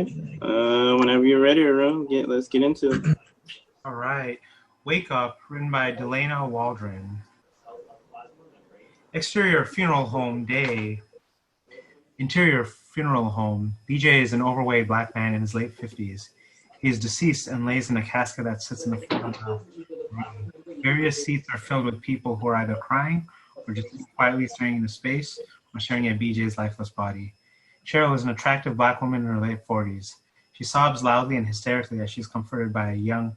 right. Whenever you're ready, Ro, let's get into it. All right. Wake Up, written by Delana Waldron. Exterior funeral home day. Interior funeral home. BJ is an overweight black man in his late 50s. He is deceased and lays in a casket that sits in the front of the room. Various seats are filled with people who are either crying or just quietly staring into space or staring at BJ's lifeless body. Cheryl is an attractive black woman in her late 40s. She sobs loudly and hysterically as she is comforted by a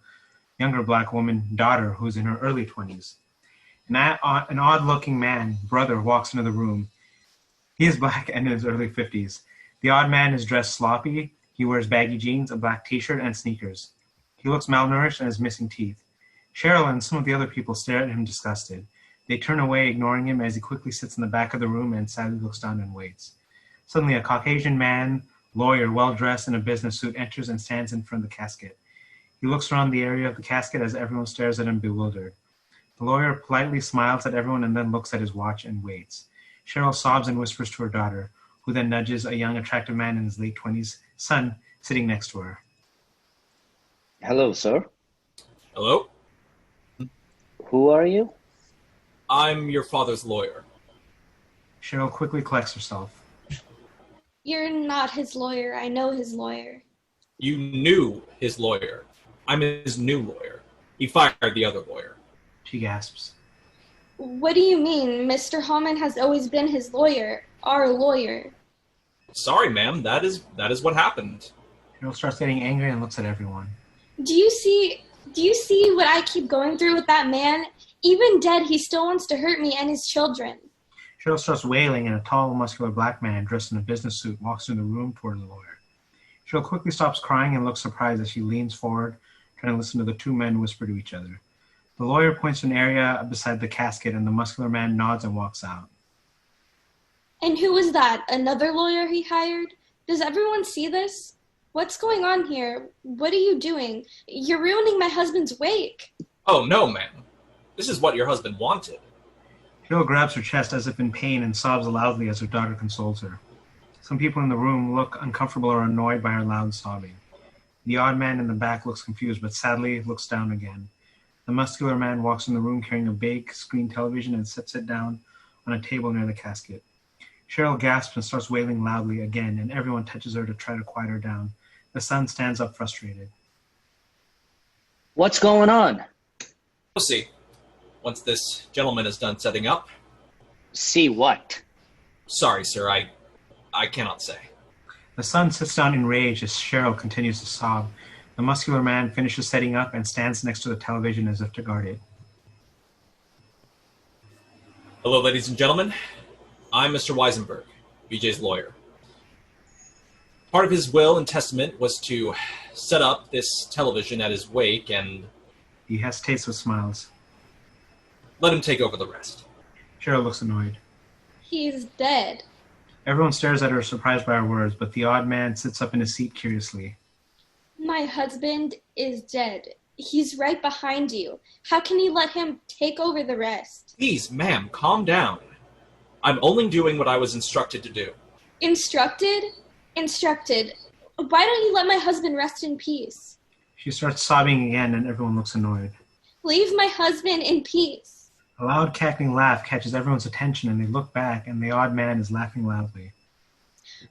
younger black woman daughter who's in her early 20s. An odd-looking man, brother, walks into the room. He is black and in his early 50s. The odd man is dressed sloppy. He wears baggy jeans, a black t-shirt, and sneakers. He looks malnourished and is missing teeth. Cheryl and some of the other people stare at him disgusted. They turn away, ignoring him as he quickly sits in the back of the room and sadly looks down and waits. Suddenly, a Caucasian man, lawyer, well-dressed in a business suit, enters and stands in front of the casket. He looks around the area of the casket as everyone stares at him bewildered. The lawyer politely smiles at everyone and then looks at his watch and waits. Cheryl sobs and whispers to her daughter, who then nudges a young, attractive man in his late 20s, son, sitting next to her. Hello, sir. Hello? Who are you? I'm your father's lawyer. Cheryl quickly collects herself. You're not his lawyer. I know his lawyer. You knew his lawyer. I'm his new lawyer. He fired the other lawyer. She gasps. What do you mean? Mr. Hallman has always been his lawyer. Our lawyer. Sorry, ma'am. That is what happened. Cheryl starts getting angry and looks at everyone. Do you see what I keep going through with that man? Even dead, he still wants to hurt me and his children. Cheryl starts wailing, and a tall, muscular black man dressed in a business suit walks through the room toward the lawyer. Cheryl quickly stops crying and looks surprised as she leans forward, trying to listen to the two men whisper to each other. The lawyer points to an area beside the casket, and the muscular man nods and walks out. And who was that? Another lawyer he hired? Does everyone see this? What's going on here? What are you doing? You're ruining my husband's wake. Oh, no, ma'am. This is what your husband wanted. Cheryl grabs her chest as if in pain and sobs loudly as her daughter consoles her. Some people in the room look uncomfortable or annoyed by her loud sobbing. The odd man in the back looks confused, but sadly looks down again. The muscular man walks in the room carrying a big screen television and sets it down on a table near the casket. Cheryl gasps and starts wailing loudly again, and everyone touches her to try to quiet her down. The son stands up frustrated. What's going on? We'll see. Once this gentleman is done setting up. See what? Sorry, sir. I cannot say. The son sits down enraged as Cheryl continues to sob. The muscular man finishes setting up and stands next to the television as if to guard it. Hello, ladies and gentlemen. I'm Mr. Weisenberg, BJ's lawyer. Part of his will and testament was to set up this television at his wake and... He hesitates with smiles. Let him take over the rest. Cheryl looks annoyed. He's dead. Everyone stares at her, surprised by her words, but the odd man sits up in his seat curiously. My husband is dead. He's right behind you. How can you let him take over the rest? Please, ma'am, calm down. I'm only doing what I was instructed to do. Instructed? Instructed. Why don't you let my husband rest in peace? She starts sobbing again, and everyone looks annoyed. Leave my husband in peace. A loud cackling laugh catches everyone's attention, and they look back, and the odd man is laughing loudly.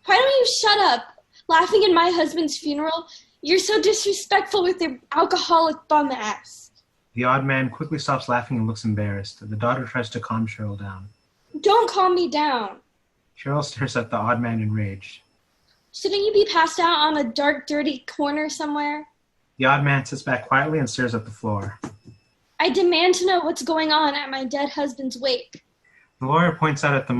Why don't you shut up? Laughing at my husband's funeral? You're so disrespectful with your alcoholic bum ass. The odd man quickly stops laughing and looks embarrassed. The daughter tries to calm Cheryl down. Don't calm me down. Cheryl stares at the odd man enraged. Shouldn't you be passed out on a dark, dirty corner somewhere? The odd man sits back quietly and stares at the floor. I demand to know what's going on at my dead husband's wake. The lawyer points at the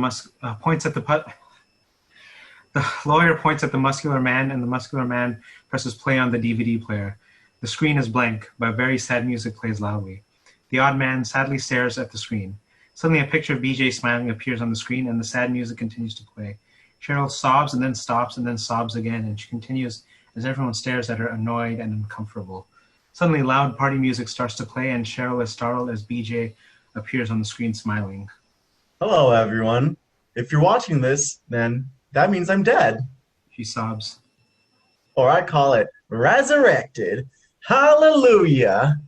muscular man, and the muscular man presses play on the DVD player. The screen is blank, but very sad music plays loudly. The odd man sadly stares at the screen. Suddenly, a picture of BJ smiling appears on the screen, and the sad music continues to play. Cheryl sobs and then stops and then sobs again, and she continues as everyone stares at her, annoyed and uncomfortable. Suddenly, loud party music starts to play, and Cheryl is startled as BJ appears on the screen smiling. Hello, everyone. If you're watching this, then that means I'm dead. She sobs. or I call it resurrected. Hallelujah.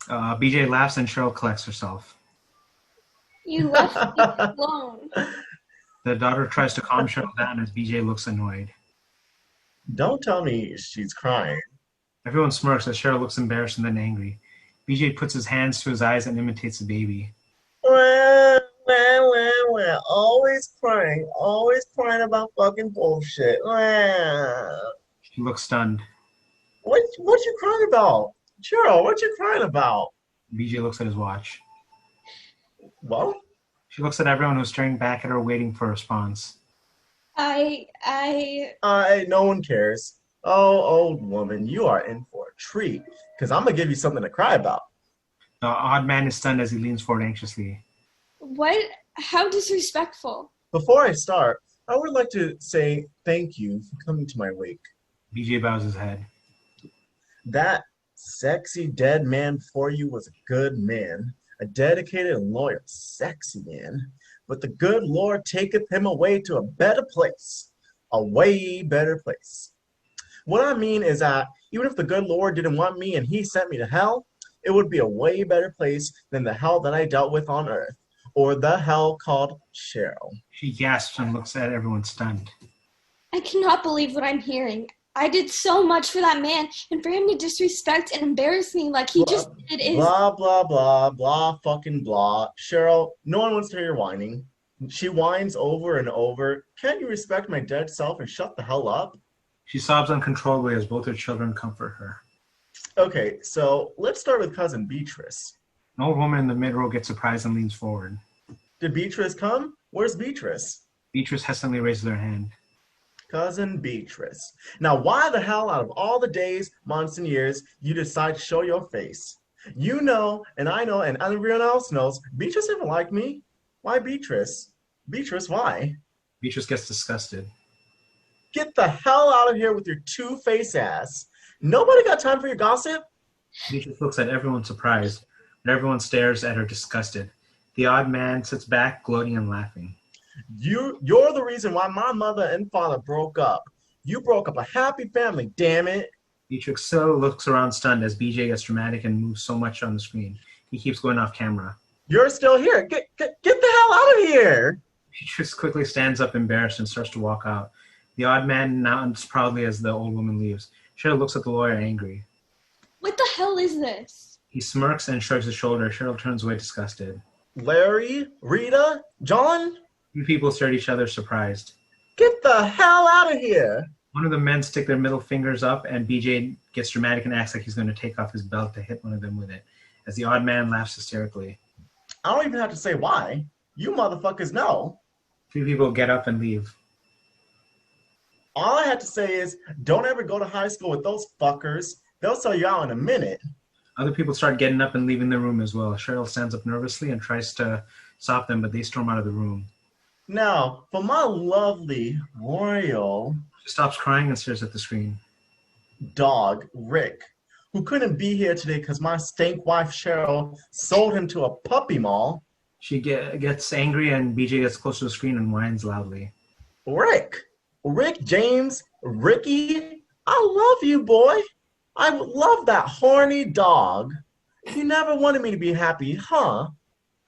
BJ laughs and Cheryl collects herself. You left me alone. The daughter tries to calm Cheryl down as BJ looks annoyed. Don't tell me she's crying. Everyone smirks as Cheryl looks embarrassed and then angry. BJ puts his hands to his eyes and imitates a baby. Well. Always crying about fucking bullshit. She looks stunned. What you crying about? Cheryl, what you crying about? BJ looks at his watch. What? She looks at everyone who's staring back at her, waiting for a response. I No one cares. Oh, old woman, you are in for a treat, because I'm going to give you something to cry about. The odd man is stunned as he leans forward anxiously. What? How disrespectful. Before I start, I would like to say thank you for coming to my wake. BJ bows his head. That sexy dead man before you was a good man, a dedicated and loyal, sexy man, but the good Lord taketh him away to a better place, a way better place. What I mean is that even if the good Lord didn't want me and he sent me to hell, it would be a way better place than the hell that I dealt with on earth, or the hell called Cheryl. She gasps and looks at everyone stunned. I cannot believe what I'm hearing. I did so much for that man, and for him to disrespect and embarrass me like he just did is... Blah, fucking blah. Cheryl, no one wants to hear your whining. She whines over and over. Can't you respect my dead self and shut the hell up? She sobs uncontrollably as both her children comfort her. Okay, so let's start with Cousin Beatrice. An old woman in the mid-row gets surprised and leans forward. Did Beatrice come? Where's Beatrice? Beatrice hesitantly raises her hand. Cousin Beatrice. Now, why the hell out of all the days, months, and years you decide to show your face? You know, and I know, and everyone else knows, Beatrice didn't like me. Why Beatrice? Beatrice, why? Beatrice gets disgusted. Get the hell out of here with your two-faced ass. Nobody got time for your gossip? Beatrice looks at everyone surprised, and everyone stares at her disgusted. The odd man sits back, gloating and laughing. You're the reason why my mother and father broke up. You broke up a happy family, damn it. Beatrix so looks around stunned as BJ gets dramatic and moves so much on the screen. He keeps going off camera. You're still here. Get the hell out of here. Beatrix quickly stands up embarrassed and starts to walk out. The odd man nods proudly as the old woman leaves. Cheryl looks at the lawyer angry. What the hell is this? He smirks and shrugs his shoulder. Cheryl turns away disgusted. Larry? Rita? John? Two people stare at each other surprised. Get the hell out of here. One of the men stick their middle fingers up and BJ gets dramatic and acts like he's going to take off his belt to hit one of them with it, as the odd man laughs hysterically. I don't even have to say why. You motherfuckers know. Three people get up and leave. All I had to say is, don't ever go to high school with those fuckers. They'll sell you out in a minute. Other people start getting up and leaving the room as well. Cheryl stands up nervously and tries to stop them, but they storm out of the room. Now, for my lovely royal She stops crying and stares at the screen. dog, Rick, who couldn't be here today because my stank wife, Cheryl, sold him to a puppy mall. She gets angry and BJ gets close to the screen and whines loudly. Rick James, Ricky, I love you, boy. I love that horny dog. You never wanted me to be happy, huh?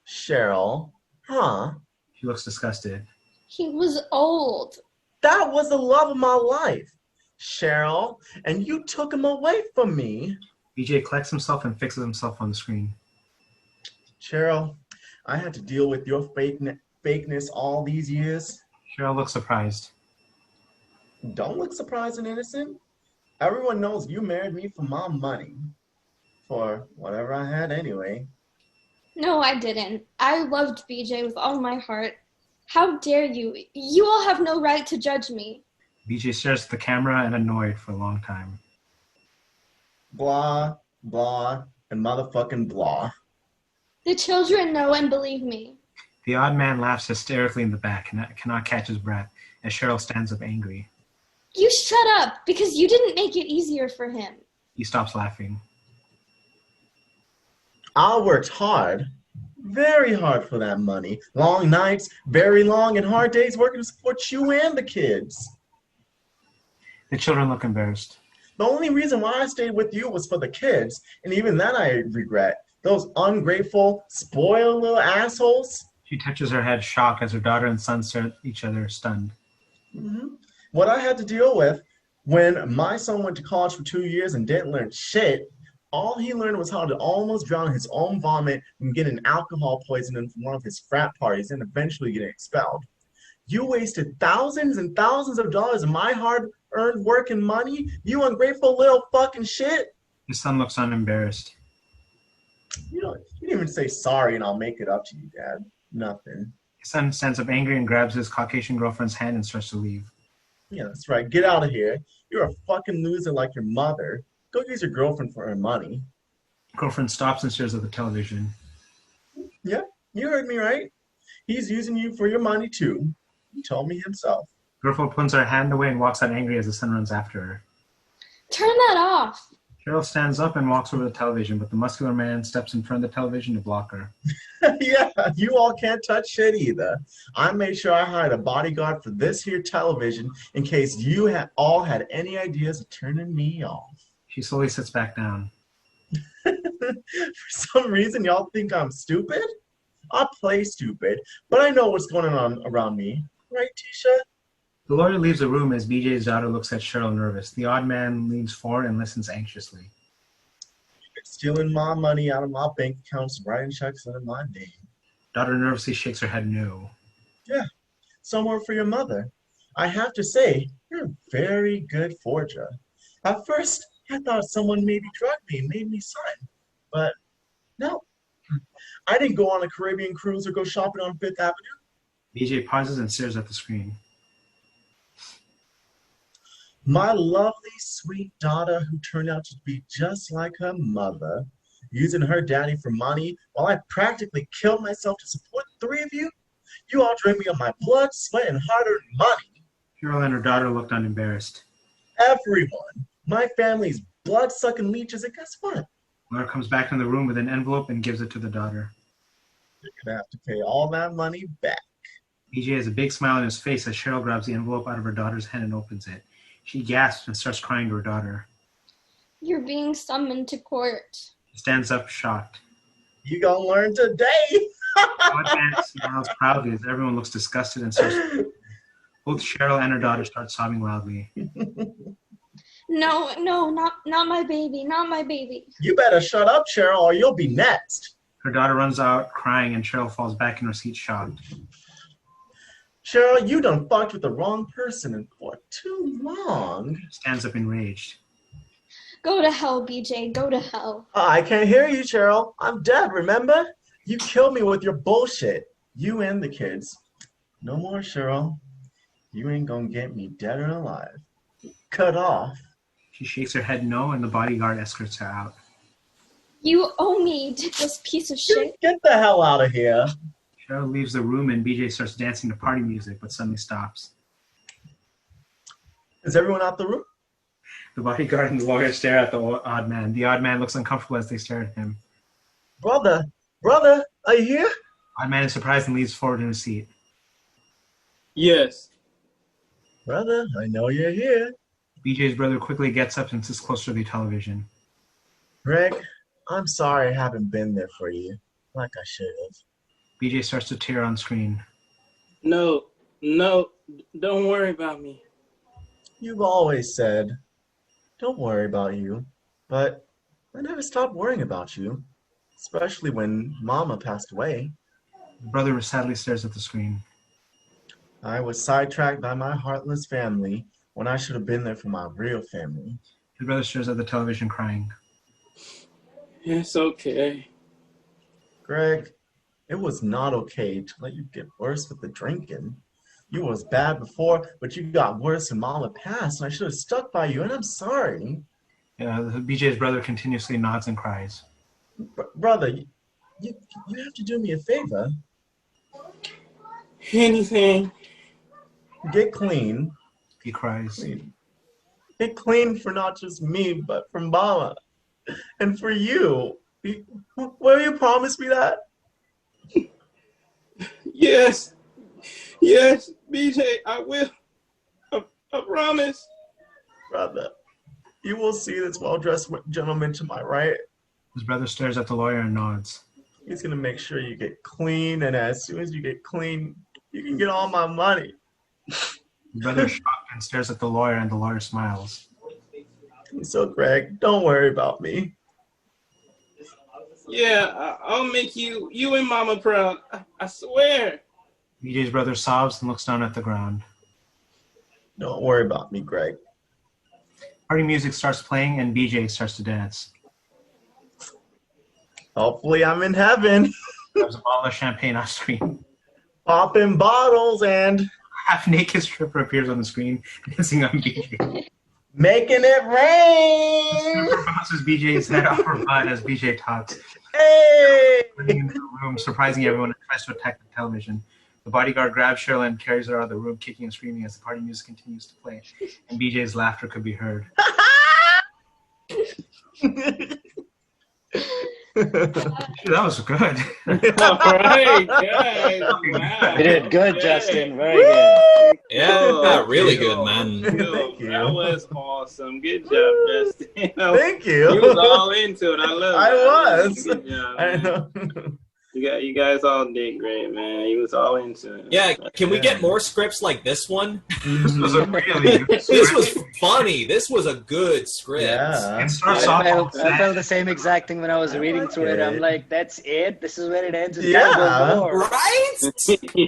Cheryl, huh? She looks disgusted. He was old. That was the love of my life, Cheryl, and you took him away from me. BJ collects himself and fixes himself on the screen. Cheryl, I had to deal with your fakeness all these years. Cheryl looks surprised. Don't look surprised and innocent. Everyone knows you married me for my money. For whatever I had anyway. No, I didn't. I loved BJ with all my heart. How dare you? You all have no right to judge me. BJ stares at the camera and annoyed for a long time. Blah, blah, and motherfucking blah. The children know and believe me. The odd man laughs hysterically in the back and cannot catch his breath as Cheryl stands up angry. You shut up, because you didn't make it easier for him. He stops laughing. I worked hard. Very hard for that money. Long nights, very long and hard days working to support you and the kids. The children look embarrassed. The only reason why I stayed with you was for the kids, and even that I regret. Those ungrateful, spoiled little assholes. She touches her head, shocked, as her daughter and son stare at each other, stunned. What I had to deal with when my son went to college for 2 years and didn't learn shit, all he learned was how to almost drown his own vomit and get an alcohol poisoning from one of his frat parties and eventually get expelled. You wasted thousands and thousands of dollars of my hard-earned work and money, you ungrateful little fucking shit. His son looks unembarrassed. You didn't even say sorry and I'll make it up to you, Dad. Nothing. His son stands up angry and grabs his Caucasian girlfriend's hand and starts to leave. Yeah, that's right. Get out of here. You're a fucking loser like your mother. Go use your girlfriend for her money. Girlfriend stops and stares at the television. Yeah, you heard me right. He's using you for your money too. He told me himself. Girlfriend pulls her hand away and walks out angry as the son runs after her. Turn that off. Cheryl stands up and walks over the television, but the muscular man steps in front of the television to block her. Yeah, you all can't touch shit either. I made sure I hired a bodyguard for this here television in case you all had any ideas of turning me off. She slowly sits back down. For some reason, y'all think I'm stupid? I play stupid, but I know what's going on around me. Right, Tisha? The lawyer leaves the room as BJ's daughter looks at Cheryl nervous. The odd man leans forward and listens anxiously. You've been stealing my money out of my bank accounts, writing checks under my name. Daughter nervously shakes her head no. Yeah, somewhere for your mother. I have to say, you're a very good forger. At first, I thought someone maybe drugged me and made me sign. But no, I didn't go on a Caribbean cruise or go shopping on Fifth Avenue. BJ pauses and stares at the screen. My lovely, sweet daughter who turned out to be just like her mother, using her daddy for money while I practically killed myself to support the three of you? You all drained me of my blood, sweat, and hard-earned money. Cheryl and her daughter looked unembarrassed. Everyone. My family's blood-sucking leeches, and guess what? Mother comes back in the room with an envelope and gives it to the daughter. You're gonna have to pay all that money back. BJ has a big smile on his face as Cheryl grabs the envelope out of her daughter's hand and opens it. She gasps and starts crying to her daughter. You're being summoned to court. She stands up, shocked. You gonna learn today. One man smiles proudly as everyone looks disgusted and starts. Both Cheryl and her daughter start sobbing loudly. No, not my baby, not my baby. You better shut up, Cheryl, or you'll be next. Her daughter runs out crying and Cheryl falls back in her seat shocked. Cheryl, you done fucked with the wrong person and for too long. She stands up enraged. Go to hell, BJ, go to hell. I can't hear you, Cheryl. I'm dead, remember? You killed me with your bullshit. You and the kids. No more, Cheryl. You ain't gonna get me dead or alive. Cut off. She shakes her head no and the bodyguard escorts her out. You owe me, dickless piece of shit. Get the hell out of here. Cheryl leaves the room and BJ starts dancing to party music, but suddenly stops. Is everyone out the room? The bodyguard and the lawyer stare at the odd man. The odd man looks uncomfortable as they stare at him. Brother, are you here? Odd man is surprised and leans forward in his seat. Yes. Brother, I know you're here. BJ's brother quickly gets up and sits closer to the television. Greg, I'm sorry I haven't been there for you like I should have. BJ starts to tear on screen. No, don't worry about me. You've always said, don't worry about you, but I never stopped worrying about you, especially when Mama passed away. The brother sadly stares at the screen. I was sidetracked by my heartless family when I should have been there for my real family. His brother stares at the television crying. It's okay. Greg, it was not okay to let you get worse with the drinking. You was bad before, but you got worse when Mama passed, and I should have stuck by you, and I'm sorry. BJ's brother continuously nods and cries. Brother, you have to do me a favor. Anything. Get clean. He cries. Get clean for not just me, but for Mama. And for you. Will you promise me that? Yes, yes, BJ, I will. I promise. Brother, you will see this well-dressed gentleman to my right. His brother stares at the lawyer and nods. He's gonna make sure you get clean, and as soon as you get clean, you can get all my money. His brother is shocked and stares at the lawyer, and the lawyer smiles. So, Greg, don't worry about me. Yeah, I'll make you and Mama proud. I swear. BJ's brother sobs and looks down at the ground. Don't worry about me, Greg. Party music starts playing, and BJ starts to dance. Hopefully, I'm in heaven. There's a bottle of champagne on screen. Popping bottles and Half-naked stripper appears on the screen, dancing on BJ. making it rain. Stripper bounces BJ's head off her butt as BJ talks. Hey! Running into the room, surprising everyone, and tries to attack the television. The bodyguard grabs Cheryl and carries her out of the room, kicking and screaming as the party music continues to play, and BJ's laughter could be heard. That was good. All right, guys. Wow. You did good, Yeah. Justin. Very good. Yeah, really good, man. Thank you. That was awesome. Good job, Justin. Thank you. You was all into it. I love it. I was. Good job, I man. know. You guys all did great, man. He was all into it. Yeah, can we get more scripts like this one? This was a really good This was funny. This was a good script. Yeah. It starts off all I felt sad. the same exact thing when I was reading through it. I'm like, that's it? This is where it ends? It's Yeah. gotta go more. Right?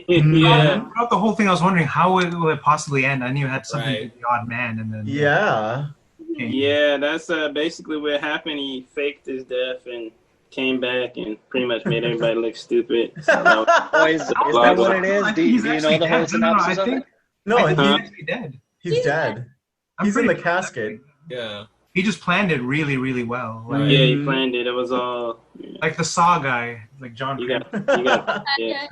Yeah. Throughout the whole thing, I was wondering how will it possibly end. I knew it had something to do Right. with the odd man, and then Yeah. Yeah, that's basically what happened. He faked his death and came back and pretty much made everybody look stupid. So that was- Oh, is that what it is? Do you He's know actually the whole dead. No, I synopsis of think- it? No, I think Huh? he's actually dead. he's dead. I'm He's in pretty the casket. Yeah. He just planned it really, really well. Like, Right. yeah, he planned it. It was all. Yeah. like the Saw guy, like John. You Kramer. got, you got, yeah.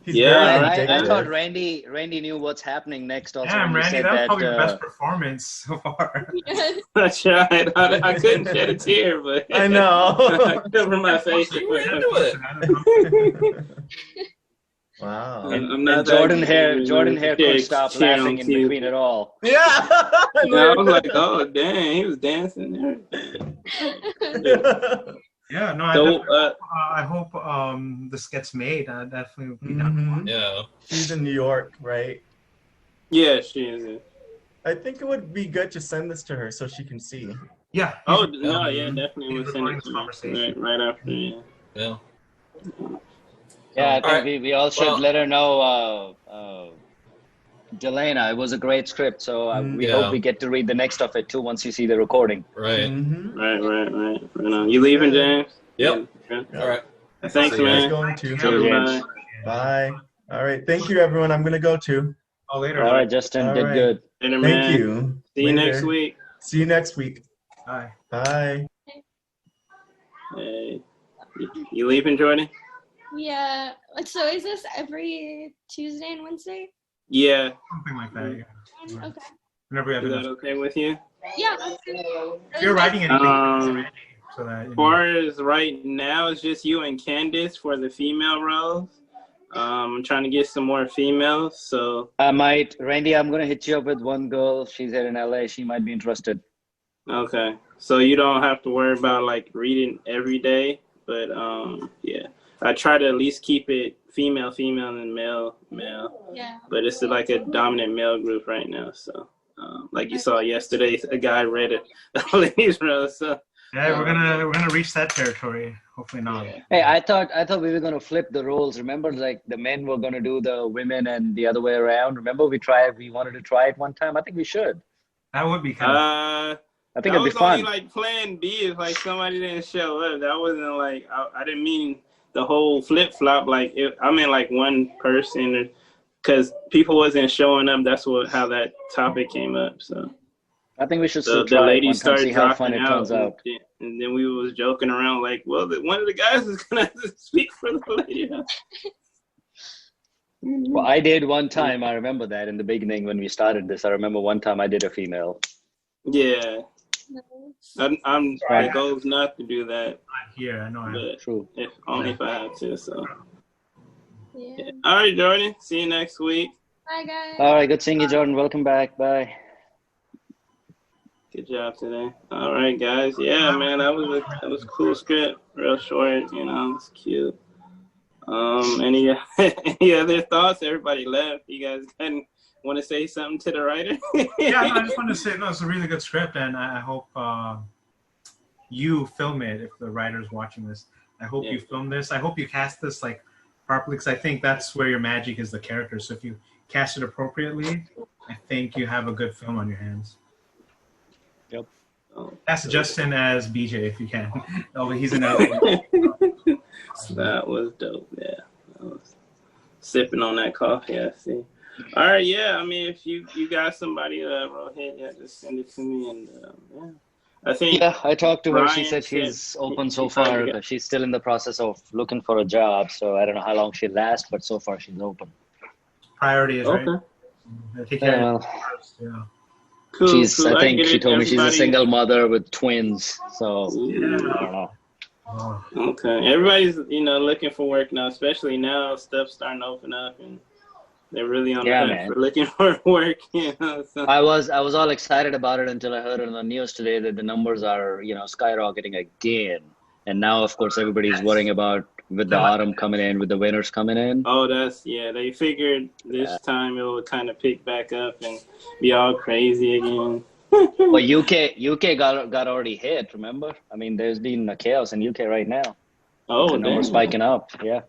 He's Yeah, very I addictive. thought Randy knew what's happening next. Also, Damn, when you Randy, said that was that. probably the best performance so far. I tried. I couldn't shed a tear, but I know. I covered my face. You were into it. Wow. I'm not And that Jordan good. Hair couldn't stop Cheryl laughing in too. between it all. Yeah. I was like, oh dang, he was dancing there. Yeah, no, So, I hope this gets made. I definitely would be down. Mhm. Yeah. She's in New York, right? yeah, she is. I think it would be good to send this to her so she can see. Yeah. Oh no, yeah, definitely he's would send recording it this to me conversation. right after. Yeah. Yeah. Yeah, I All think right. we all should Well- let her know. Delana, it was a great script, so we Yeah. hope we get to read the next of it too once you see the recording. Right. Mm-hmm. Right on. You leaving, James? Yep. Yeah. All right. Thanks, See you guys. He's man. going to. See you, Bye. James. Bye. All right. Thank you, everyone. I'm going to go too. Oh, later. All right, Justin, All did right. good. Later, man. Thank you. See you next Later. week. See you next week. Bye. Bye. Hey, you leaving, Jordan? Yeah. So is this every Tuesday and Wednesday? Yeah. Something like that. Yeah. Okay. Whenever we have Is that enough. okay with you? Yeah. That's good. If you're writing anything, Um, so that you As know. far as right now, it's just you and Candace for the female roles. I'm trying to get some more females, so Randy, I'm gonna hit you up with one girl. She's here in LA. She might be interested. okay. So you don't have to worry about like reading every day, but yeah, I try to at least keep it female, and male. Yeah. But it's like a dominant male group right now, so like you saw yesterday, a guy read it all in these rows. So Yeah, we're gonna reach that territory. Hopefully not. Hey, I thought we were gonna flip the roles. Remember, like the men were gonna do the women and the other way around. Remember, we wanted to try it one time. I think we should. That would be kind of. I think that it'd be was only fun. like plan B if like somebody didn't show up. That wasn't like I didn't mean the whole flip flop. Like I meant like one person, because people wasn't showing up. That's how that topic came up. So I think we should the still try it lady one time, started see how fun dropping it turns out, out. and then we was joking around like, well, one of the guys is gonna have to speak for the lady. Well, I did one time. I remember that in the beginning when we started this. I remember one time I did a female. Yeah, Nice. I'm Right. the goal is not to do that, Not here. I know. but True. only if I have to. So Yeah. All right, Jordan. See you next week. Bye, guys. All right, good seeing you, Jordan. Welcome back. Bye. Good job today. All right, guys. Yeah, man, that was a cool script. Real short, you know, it's cute. Any any other thoughts? Everybody left. You guys didn't want to say something to the writer? Yeah, no, I just wanted to say, no, it's a really good script, and I hope you film it if the writer's watching this. I hope you film this. I hope you cast this like properly, because I think that's where your magic is, the character. So if you cast it appropriately, I think you have a good film on your hands. Yep. Cast Justin as BJ if you can. Oh, but he's in That was dope. Yeah, I was sipping on that coffee. I see. All right, yeah. I mean, if you got somebody Rohit, yeah, just send it to me, and yeah. I think. Yeah, I talked to her. She Ryan said she's open so far. But she's still in the process of looking for a job, so I don't know how long she'll last. But so far, she's open. Priority is right. Take care of it first, yeah. Cool, She's. cool. I think she told me she's a Everybody- single mother with twins. So Ooh. I don't know. Oh. Okay, everybody's looking for work now, especially now stuff's starting to open up and they're really on the hunt for looking for work. So. I was all excited about it until I heard on the news today that the numbers are skyrocketing again, and now of course everybody's worrying about with the autumn coming in, with the winters coming in. Oh, they figured this time it would kind of pick back up and be all crazy again. But UK got already hit. Remember? I mean, there's been a chaos in UK right now. Oh, the numbers spiking up. Yeah.